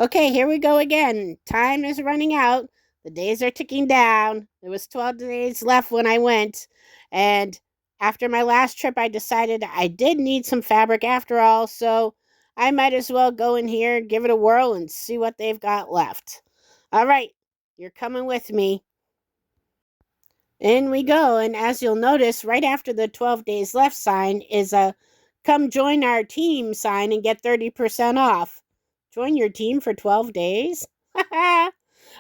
Okay, here we go again. Time is running out. The days are ticking down. There was 12 days left when I went. And after my last trip, I decided I did need some fabric after all. So I might as well go in here, give it a whirl, and see what they've got left. All right, you're coming with me. In we go. And as you'll notice, right after the 12 days left sign is a come join our team sign and get 30% off. Join your team for 12 days? All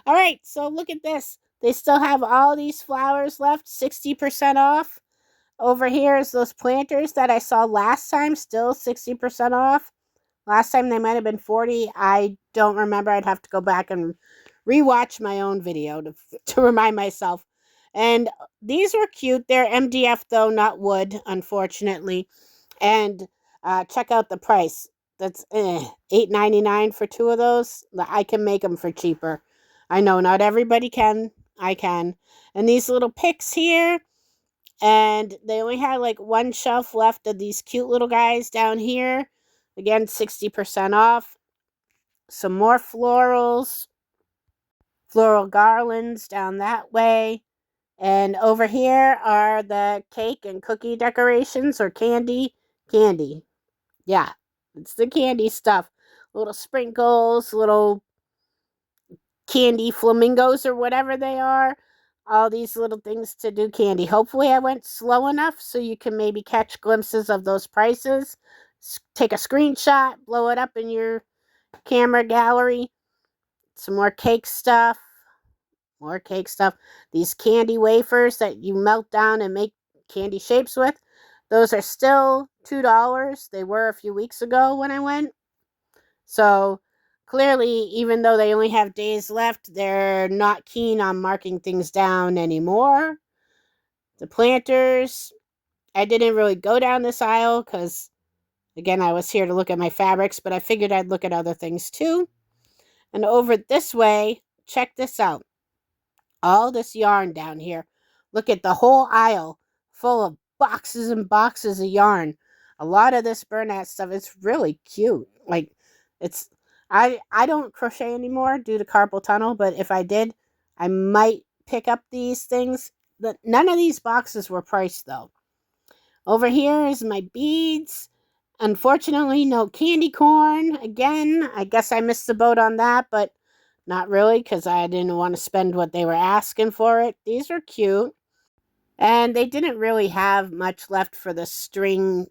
right, so look at this. They still have all these flowers left, 60% off. Over here is those planters that I saw last time, still 60% off. Last time they might have been 40. I don't remember. I'd have to go back and rewatch my own video to remind myself. And these were cute. They're MDF though, not wood, unfortunately. And check out the price. That's $8.99 for two of those. I can make them for cheaper. I know not everybody can. I can. And these little picks here, and they only had like one shelf left of these cute little guys down here. Again, 60% off. Some more florals, floral garlands down that way. And over here are the cake and cookie decorations or candy. Candy. Yeah, it's the candy stuff. Little sprinkles, little candy flamingos or whatever they are. All these little things to do candy. Hopefully, I went slow enough so you can maybe catch glimpses of those prices. Take a screenshot, blow it up in your camera gallery. Some more cake stuff. More cake stuff. These candy wafers that you melt down and make candy shapes with. Those are still $2. They were a few weeks ago when I went. So clearly, even though they only have days left, they're not keen on marking things down anymore. The planters, I didn't really go down this aisle because, again, I was here to look at my fabrics, but I figured I'd look at other things too. And over this way, check this out. All this yarn down here. Look at the whole aisle full of boxes and boxes of yarn. A lot of this Bernat stuff is really cute. Like it's I don't crochet anymore due to carpal tunnel, but if I did, I might pick up these things. None of these boxes were priced though. Over here is my beads. Unfortunately, no candy corn. Again, I guess I missed the boat on that, but not really because I didn't want to spend what they were asking for it. These are cute. And they didn't really have much left for the string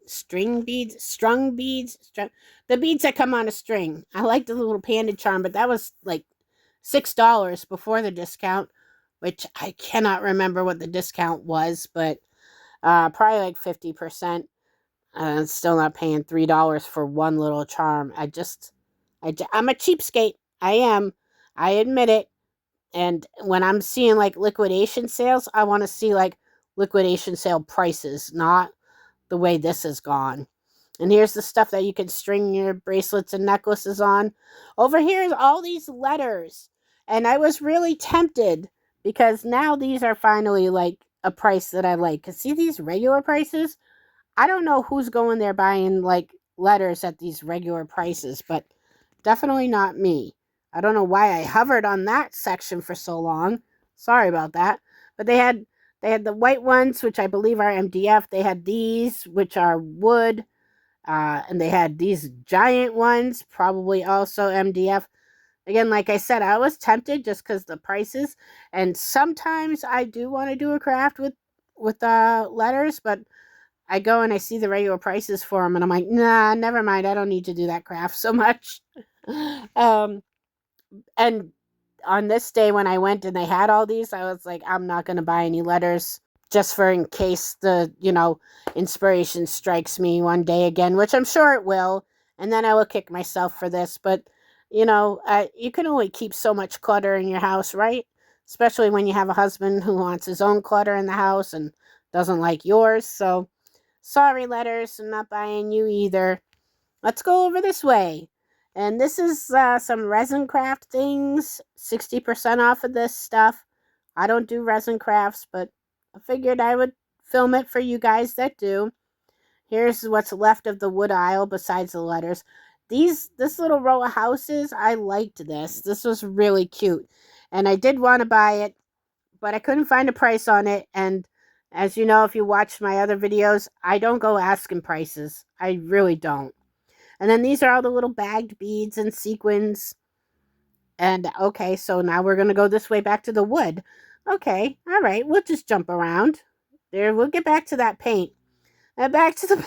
beads, strung beads, the beads that come on a string. I like the little panda charm, but that was like $6 before the discount, which I cannot remember what the discount was, but probably like 50%. Still not paying $3 for one little charm. I'm a cheapskate. I am. I admit it. And when I'm seeing like liquidation sales, I want to see like liquidation sale prices, not the way this has gone. And here's the stuff that you can string your bracelets and necklaces on. Over here is all these letters. And I was really tempted because now these are finally like a price that I like. Because see these regular prices? I don't know who's going there buying like letters at these regular prices, but definitely not me. I don't know why I hovered on that section for so long. Sorry about that. But they had the white ones, which I believe are MDF. They had these, which are wood, and they had these giant ones, probably also MDF. Again, like I said, I was tempted just because the prices, and sometimes I do want to do a craft with letters, but I go and I see the regular prices for them, and I'm like, nah, never mind. I don't need to do that craft so much. um, and on this day when I went and they had all these, I was like, I'm not going to buy any letters just for in case the inspiration strikes me one day again, which I'm sure it will. And then I will kick myself for this. But, you can only keep so much clutter in your house, right? Especially when you have a husband who wants his own clutter in the house and doesn't like yours. So, sorry, letters, I'm not buying you either. Let's go over this way. And this is some resin craft things. 60% off of this stuff. I don't do resin crafts, but I figured I would film it for you guys that do. Here's what's left of the wood aisle besides the letters. this little row of houses, I liked this. This was really cute. And I did want to buy it, but I couldn't find a price on it. And as you know, if you watch my other videos, I don't go asking prices. I really don't. And then these are all the little bagged beads and sequins. And okay, so now we're going to go this way back to the wood. Okay, all right, we'll just jump around. There, we'll get back to that paint. And back to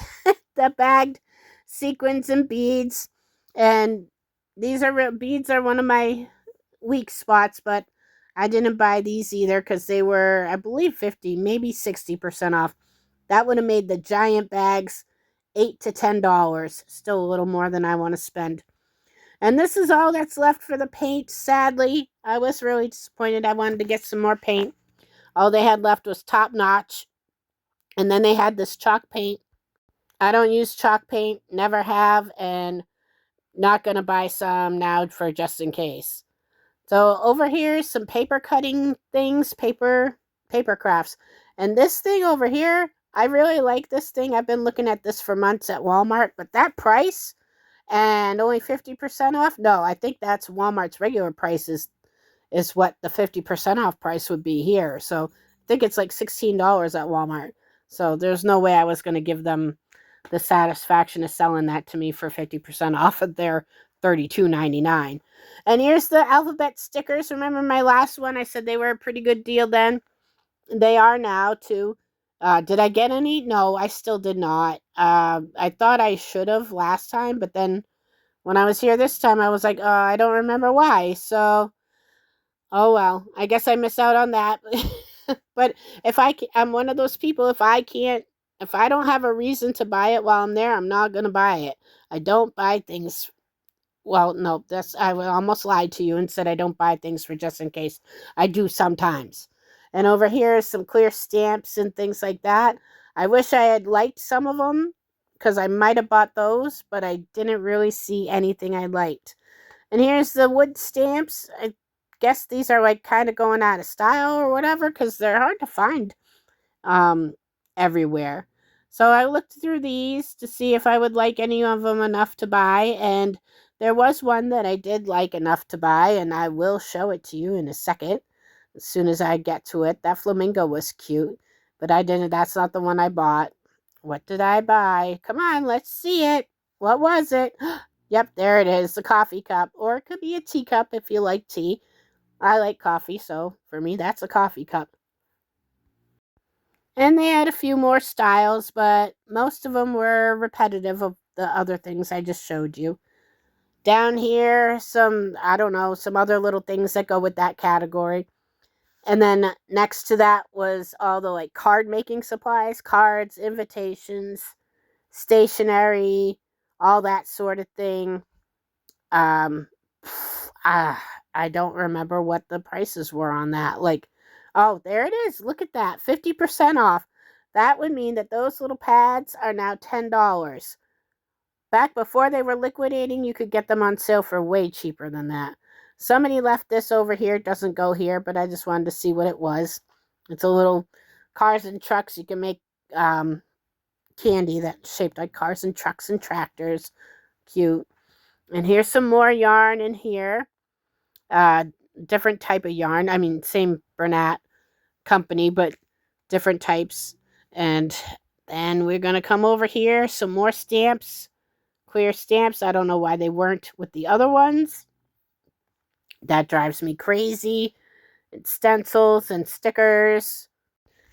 the bagged sequins and beads. And these are beads are one of my weak spots, but I didn't buy these either because they were, I believe, 50, maybe 60% off. That would have made the giant bags $8 to $10. Still a little more than I want to spend. And this is all that's left for the paint, sadly. I was really disappointed. I wanted to get some more paint. All they had left was Top Notch. And then they had this chalk paint. I don't use chalk paint, never have, and not going to buy some now for just in case. So over here, some paper cutting things, paper crafts. And this thing over here, I really like this thing. I've been looking at this for months at Walmart, but that price and only 50% off? No, I think that's Walmart's regular prices is what the 50% off price would be here. So I think it's like $16 at Walmart. So there's no way I was going to give them the satisfaction of selling that to me for 50% off of their $32.99. And here's the alphabet stickers. Remember my last one? I said they were a pretty good deal then. They are now too. Did I get any? No, I still did not. I thought I should have last time, but then when I was here this time, I was like, oh, I don't remember why. So, oh well, I guess I missed out on that. But I'm one of those people, if I don't have a reason to buy it while I'm there, I'm not going to buy it. I don't buy things. Well, no, I almost lied to you and said I don't buy things for just in case. I do sometimes. And over here is some clear stamps and things like that. I wish I had liked some of them because I might have bought those, but I didn't really see anything I liked. And here's the wood stamps. I guess these are like kind of going out of style or whatever because they're hard to find everywhere. So I looked through these to see if I would like any of them enough to buy, and there was one that I did like enough to buy, and I will show it to you in a second as soon as I get to it. That flamingo was cute, but that's not the one I bought. What did I buy? Come on, let's see it. What was it? Yep, there it is, the coffee cup, or it could be a teacup if you like tea. I like coffee, so for me, that's a coffee cup. And they had a few more styles, but most of them were repetitive of the other things I just showed you. Down here, some other little things that go with that category. And then next to that was all the like card making supplies, cards, invitations, stationery, all that sort of thing. I don't remember what the prices were on that. Like, oh, there it is. Look at that. 50% off. That would mean that those little pads are now $10. Back before they were liquidating, you could get them on sale for way cheaper than that. Somebody left this over here. It doesn't go here, but I just wanted to see what it was. It's a little cars and trucks. You can make candy that's shaped like cars and trucks and tractors. Cute. And here's some more yarn in here. Different type of yarn. I mean, same Bernat company, but different types. And then we're going to come over here. Some more stamps. Clear stamps. I don't know why they weren't with the other ones. That drives me crazy. And stencils and stickers.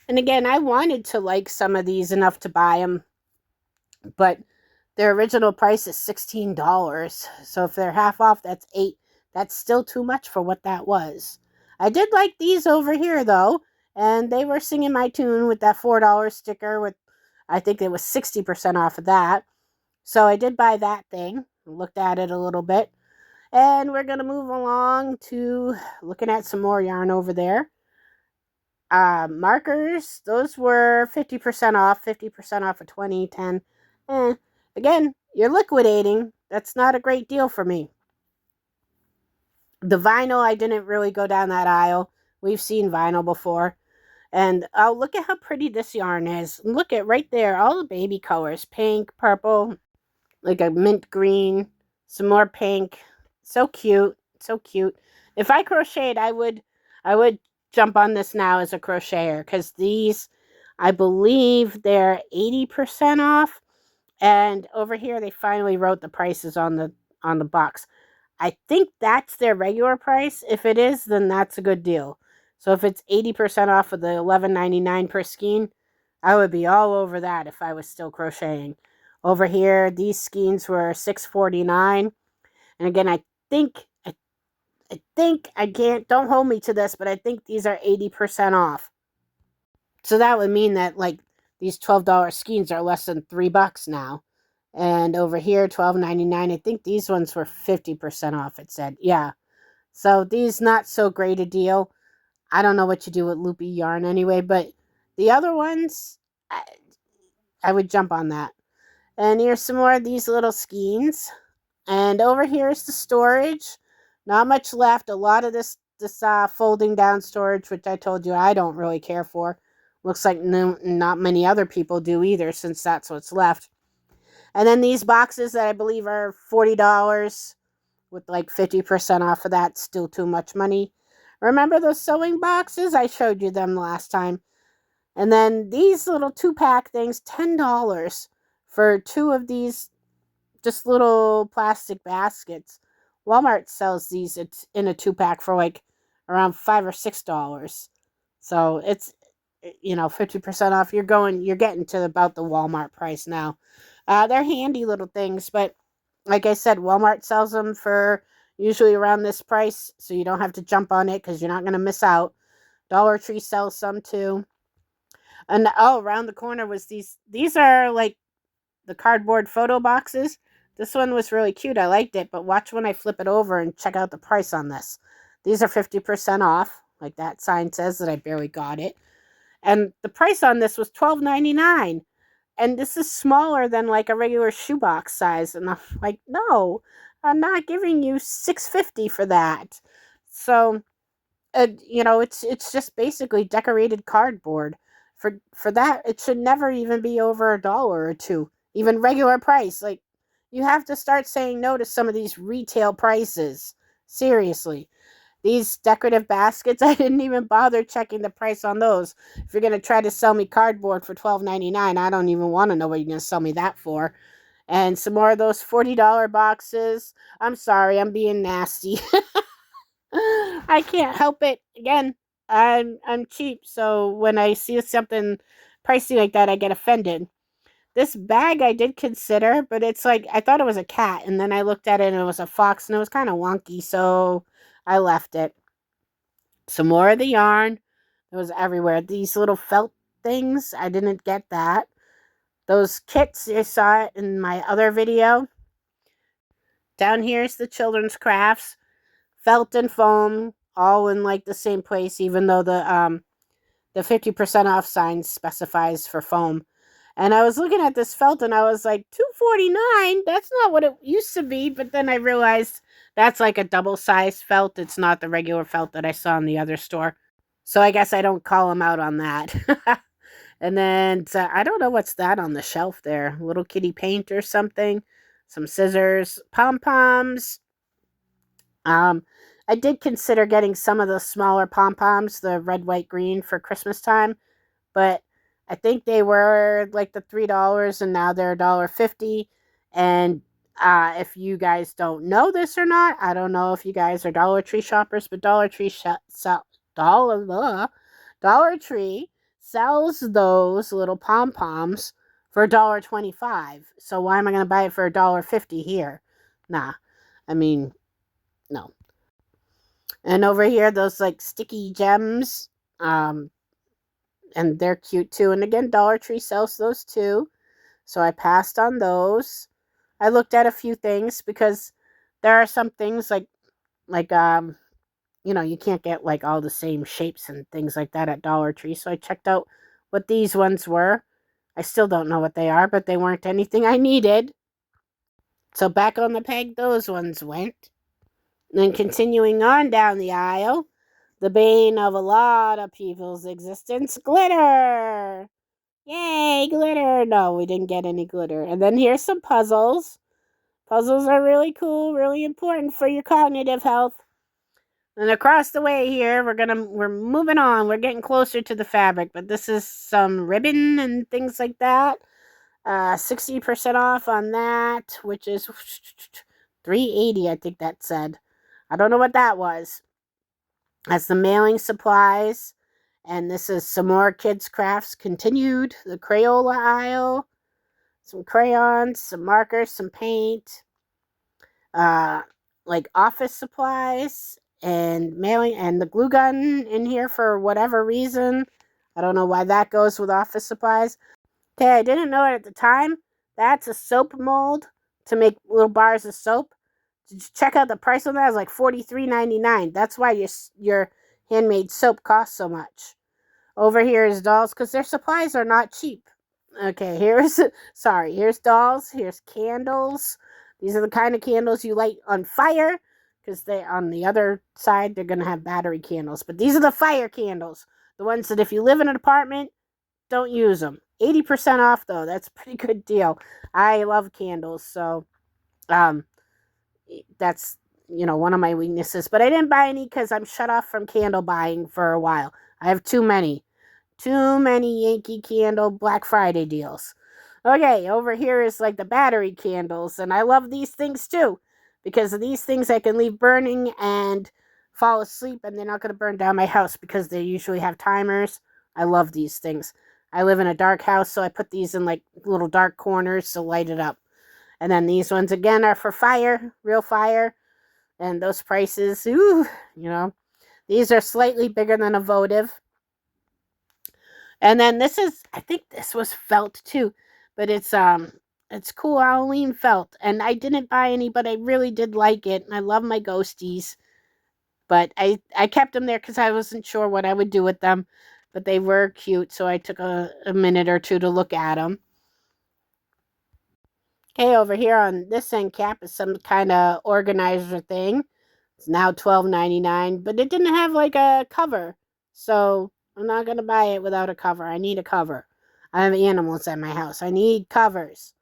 And again, I wanted to like some of these enough to buy them. But their original price is $16. So if they're half off, that's $8. That's still too much for what that was. I did like these over here, though. And they were singing my tune with that $4 sticker. With I think it was 60% off of that. So I did buy that thing. Looked at it a little bit. And we're going to move along to looking at some more yarn over there. Markers. Those were 50% off. 50% off of 20, 10. Again, you're liquidating. That's not a great deal for me. The vinyl, I didn't really go down that aisle. We've seen vinyl before. And oh, look at how pretty this yarn is. Look at right there, all the baby colors. Pink, purple, like a mint green, Some more pink. So cute. So cute. If I crocheted, I would jump on this now as a crocheter because these, I believe they're 80% off. And over here they finally wrote the prices on the box. I think that's their regular price. If it is, then that's a good deal. So if it's 80% off of the $11.99 per skein, I would be all over that if I was still crocheting. Over here, these skeins were $6.49. And again, I think I can't, don't hold me to this, but I think these are 80% off. So that would mean that like these $12 skeins are less than $3 now. And over here, $12.99. I think these ones were 50% off, it said. Yeah. So these not so great a deal. I don't know what you do with loopy yarn anyway, but the other ones, I would jump on that. And here's some more of these little skeins. And over here is the storage. Not much left. A lot of this folding down storage, which I told you I don't really care for. Looks like not many other people do either, since that's what's left. And then these boxes that I believe are $40 with like 50% off of that. Still too much money. Remember those sewing boxes? I showed you them last time. And then these little 2-pack things, $10 for 2 of these just little plastic baskets. Walmart sells these in a 2-pack for like around $5 or $6. So it's 50% off. You're getting to about the Walmart price now. They're handy little things, but like I said, Walmart sells them for usually around this price, so you don't have to jump on it because you're not going to miss out. Dollar Tree sells some too. And around the corner was these. These are like the cardboard photo boxes. This one was really cute. I liked it, but watch when I flip it over and check out the price on this. These are 50% off, like that sign says that I barely got it. And the price on this was $12.99. And this is smaller than like a regular shoebox size. And I'm like, no, I'm not giving you $6.50 for that. So it's just basically decorated cardboard. For that, it should never even be over $1 or $2, even regular price. Like, you have to start saying no to some of these retail prices. Seriously. These decorative baskets, I didn't even bother checking the price on those. If you're going to try to sell me cardboard for $12.99, I don't even want to know what you're going to sell me that for. And some more of those $40 boxes. I'm sorry, I'm being nasty. I can't help it. Again, I'm cheap, so when I see something pricey like that, I get offended. This bag I did consider, but it's like I thought it was a cat, and then I looked at it and it was a fox, and it was kind of wonky, so I left it. Some more of the yarn. It was everywhere. These little felt things, I didn't get that. Those kits, I saw it in my other video. Down here is the children's crafts. Felt and foam, all in like the same place, even though the 50% off sign specifies for foam. And I was looking at this felt and I was like, $2.49? That's not what it used to be. But then I realized that's like a double size felt. It's not the regular felt that I saw in the other store. So I guess I don't call them out on that. And then I don't know what's that on the shelf there. Little kitty paint or something. Some scissors, pom-poms. I did consider getting some of the smaller pom-poms, the red, white, green for Christmas time, but I think they were like the $3 and now they're $1.50. And if you guys don't know this or not, I don't know if you guys are Dollar Tree shoppers, but Dollar Tree sells those little pom-poms for $1.25. So why am I going to buy it for $1.50 here? Nah, I mean, no. And over here, those like sticky gems, and they're cute too. And again, Dollar Tree sells those too. So I passed on those. I looked at a few things because there are some things like you can't get like all the same shapes and things like that at Dollar Tree. So I checked out what these ones were. I still don't know what they are, but they weren't anything I needed. So back on the peg, those ones went. Then continuing on down the aisle, the bane of a lot of people's existence, glitter! Yay, glitter! No, we didn't get any glitter. And then here's some puzzles. Puzzles are really cool, really important for your cognitive health. And across the way here, we're moving on. We're getting closer to the fabric, but this is some ribbon and things like that. 60% off on that, which is $380, I think that said. I don't know what that was. That's the mailing supplies. And this is some more kids' crafts continued. The Crayola aisle. Some crayons, some markers, some paint. Like office supplies and mailing, and the glue gun in here for whatever reason. I don't know why that goes with office supplies. Okay, I didn't know it at the time. That's a soap mold to make little bars of soap. Did you check out the price on that? It's like $43.99. That's why your handmade soap costs so much. Over here is dolls, because their supplies are not cheap. Okay, here's dolls, here's candles. These are the kind of candles you light on fire, because they on the other side they're gonna have battery candles. But these are the fire candles. The ones that if you live in an apartment, don't use them. 80% off though. That's a pretty good deal. I love candles, so that's one of my weaknesses. But I didn't buy any because I'm shut off from candle buying for a while. I have too many. Too many Yankee Candle Black Friday deals. Okay, over here is like the battery candles, and I love these things too, because of these things I can leave burning and fall asleep, and they're not going to burn down my house because they usually have timers. I love these things. I live in a dark house, so I put these in like little dark corners to light it up. And then these ones again are for fire, real fire, and those prices, these are slightly bigger than a votive. And then I think this was felt too, but it's cool Halloween felt. And I didn't buy any, but I really did like it. And I love my ghosties. But I kept them there because I wasn't sure what I would do with them. But they were cute, so I took a minute or two to look at them. Okay, over here on this end cap is some kind of organizer thing. It's now $12.99, but it didn't have like a cover. So I'm not going to buy it without a cover. I need a cover. I have animals at my house. I need covers.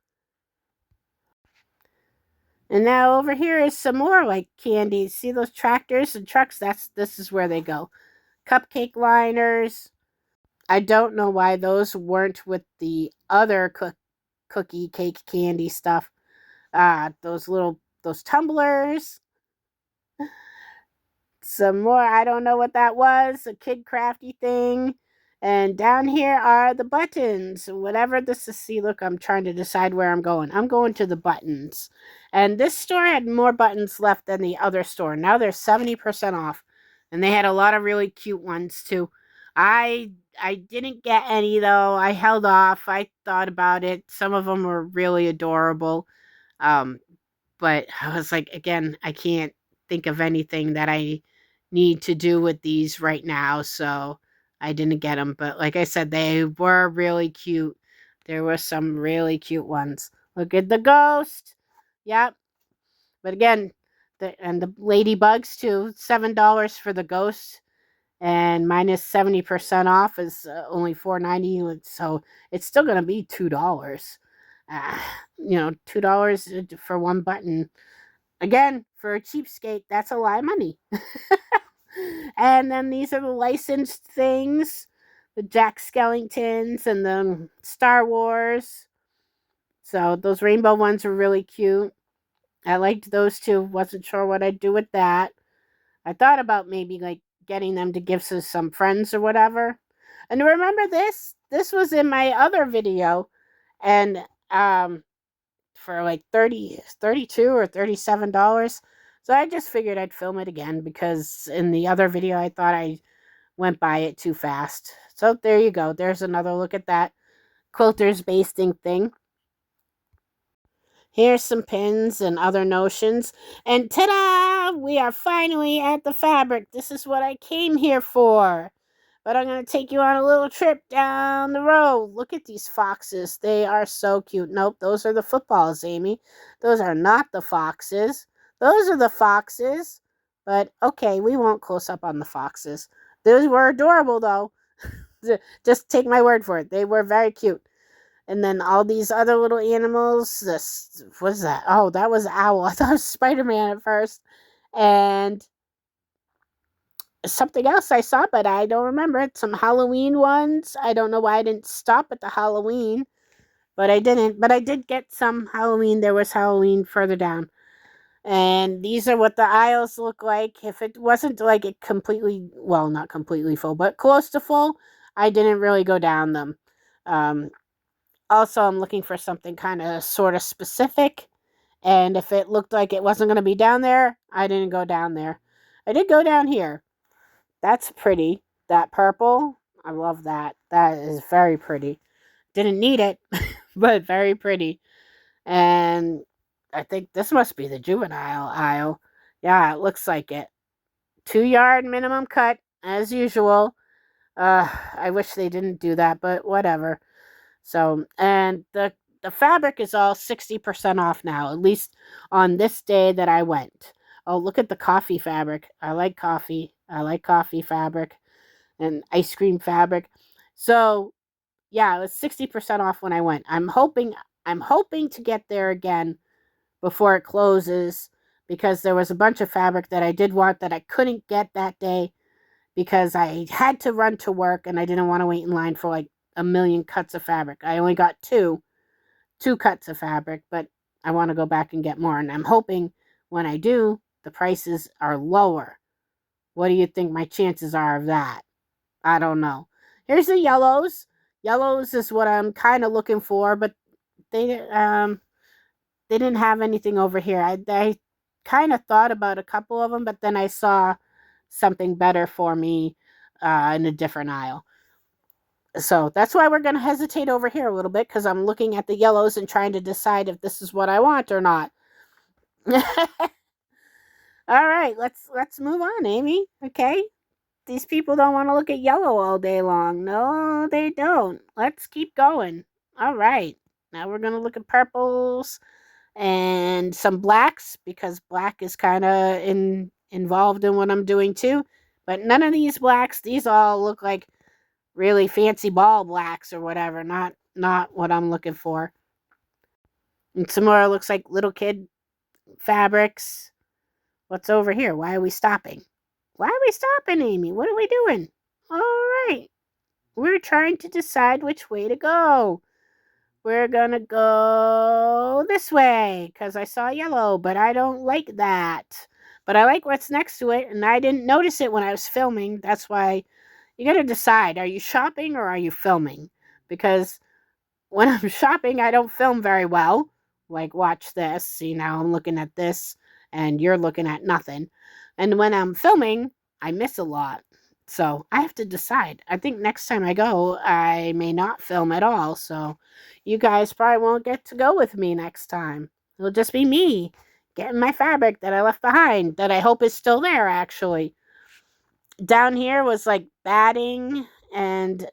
And now over here is some more like candies. See those tractors and trucks? This is where they go. Cupcake liners. I don't know why those weren't with the other cookie cake candy stuff. Those tumblers. Some more, I don't know what that was, a kid crafty thing. And down here are the buttons. Whatever this is, see, look, I'm trying to decide where I'm going. I'm going to the buttons. And this store had more buttons left than the other store. Now they're 70% off. And they had a lot of really cute ones too. I didn't get any though. I held off. I thought about it. Some of them were really adorable. Um, but I was like, again, I can't think of anything that I need to do with these right now, so I didn't get them. But like I said, they were really cute. There were some really cute ones. Look at the ghost. Yep. But again, the ladybugs too. $7 for the ghost, and minus 70% off is only $4.90. So it's still gonna be $2. Uh, $2 for one button. Again, for a cheapskate, that's a lot of money. And then these are the licensed things, the Jack Skellingtons and the Star Wars. So those rainbow ones are really cute. I liked those too. Wasn't sure what I'd do with that. I thought about maybe like getting them to give to some friends or whatever. And remember this? This was in my other video, and for like 32 or $37. So I just figured I'd film it again because in the other video I thought I went by it too fast. So there you go. There's another look at that quilter's basting thing. Here's some pins and other notions. And ta-da! We are finally at the fabric. This is what I came here for. But I'm going to take you on a little trip down the road. Look at these foxes. They are so cute. Nope, those are the footballs, Amy. Those are not the foxes. Those are the foxes. But okay, we won't close up on the foxes. Those were adorable, though. Just take my word for it. They were very cute. And then all these other little animals. This, what is that? Oh, that was Owl. I thought it was Spider-Man at first. And something else I saw, but I don't remember it. Some Halloween ones. I don't know why I didn't stop at the Halloween, but I didn't. But I did get some Halloween. There was Halloween further down. And these are what the aisles look like. If it wasn't like it completely, well, not completely full, but close to full, I didn't really go down them. Um, Also, I'm looking for something kind of sort of specific. And if it looked like it wasn't going to be down there, I didn't go down there. I did go down here. That's pretty. That purple, I love that. That is very pretty. Didn't need it, but very pretty. And I think this must be the juvenile aisle. Yeah, it looks like it. 2 yard minimum cut, as usual. I wish they didn't do that, but whatever. So, and the fabric is all 60% off now, at least on this day that I went. Oh, look at the coffee fabric. I like coffee. I like coffee fabric and ice cream fabric. So, yeah, it was 60% off when I went. I'm hoping to get there again before it closes because there was a bunch of fabric that I did want that I couldn't get that day because I had to run to work and I didn't want to wait in line for like a million cuts of fabric. I only got two cuts of fabric, but I want to go back and get more. And I'm hoping when I do, the prices are lower. What do you think my chances are of that? I don't know. Here's the yellows. Yellows is what I'm kind of looking for, but they didn't have anything over here. I kind of thought about a couple of them, but then I saw something better for me in a different aisle. So that's why we're going to hesitate over here a little bit because I'm looking at the yellows and trying to decide if this is what I want or not. All right, let's move on, Amy. Okay, these people don't want to look at yellow all day long. No, they don't. Let's keep going. All right, now we're going to look at purples and some blacks because black is kind of involved in what I'm doing too. But none of these blacks. These all look like really fancy ball blacks or whatever. Not what I'm looking for. And some more looks like little kid fabrics. What's over here? Why are we stopping? Why are we stopping, Amy? What are we doing? All right. We're trying to decide which way to go. We're gonna go this way because I saw yellow, but I don't like that. But I like what's next to it, and I didn't notice it when I was filming. That's why you gotta decide, are you shopping or are you filming? Because when I'm shopping, I don't film very well. Like, watch this. See, now I'm looking at this, and you're looking at nothing. And when I'm filming, I miss a lot. So I have to decide. I think next time I go, I may not film at all. So you guys probably won't get to go with me next time. It'll just be me getting my fabric that I left behind, that I hope is still there, actually. Down here was like batting and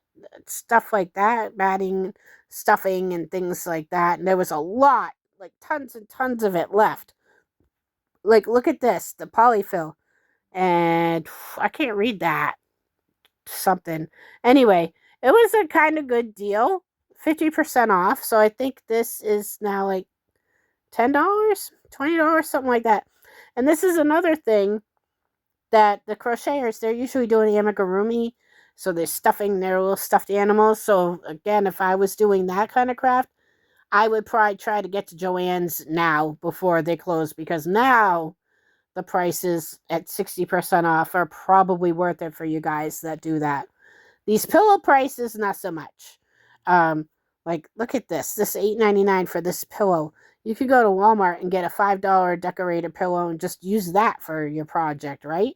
stuff like that, batting, stuffing, and things like that. And there was a lot, like tons and tons of it left. Like, look at this, the polyfill. And I can't read that. Something. Anyway, it was a kind of good deal. 50% off. So I think this is now like $10, $20, something like that. And this is another thing that the crocheters, they're usually doing amigurumi, so they're stuffing their little stuffed animals. So again, if I was doing that kind of craft, I would probably try to get to Joann's now before they close, because now the prices at 60% off are probably worth it for you guys that do that. These pillow prices, not so much. Like, look at this $8.99 for this pillow. You could go to Walmart and get a $5 decorated pillow and just use that for your project, right?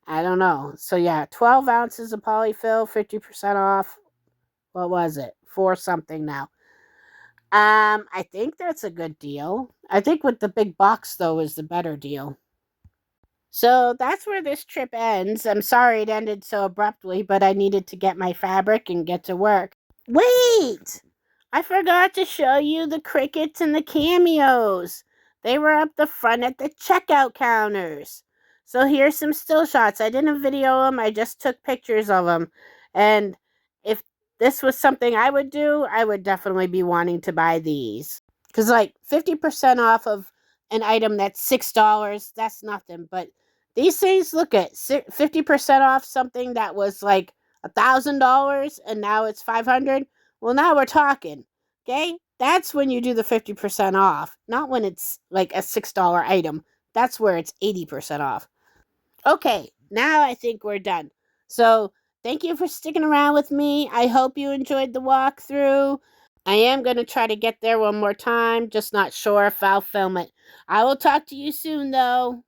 I don't know. So yeah, 12 ounces of polyfill, 50% off. What was it? For something now. I think that's a good deal. I think with the big box though is the better deal. So that's where this trip ends. I'm sorry it ended so abruptly, but I needed to get my fabric and get to work. Wait! I forgot to show you the crickets and the cameos. They were up the front at the checkout counters. So here's some still shots. I didn't video them. I just took pictures of them. And if this was something I would do, I would definitely be wanting to buy these. Because, like, 50% off of an item that's $6, that's nothing. But these things, look at 50% off something that was like $1,000 and now it's 500. Well, now we're talking. Okay? That's when you do the 50% off, not when it's like a $6 item. That's where it's 80% off. Okay, now I think we're done. So, thank you for sticking around with me. I hope you enjoyed the walkthrough. I am going to try to get there one more time, just not sure if I'll film it. I will talk to you soon, though.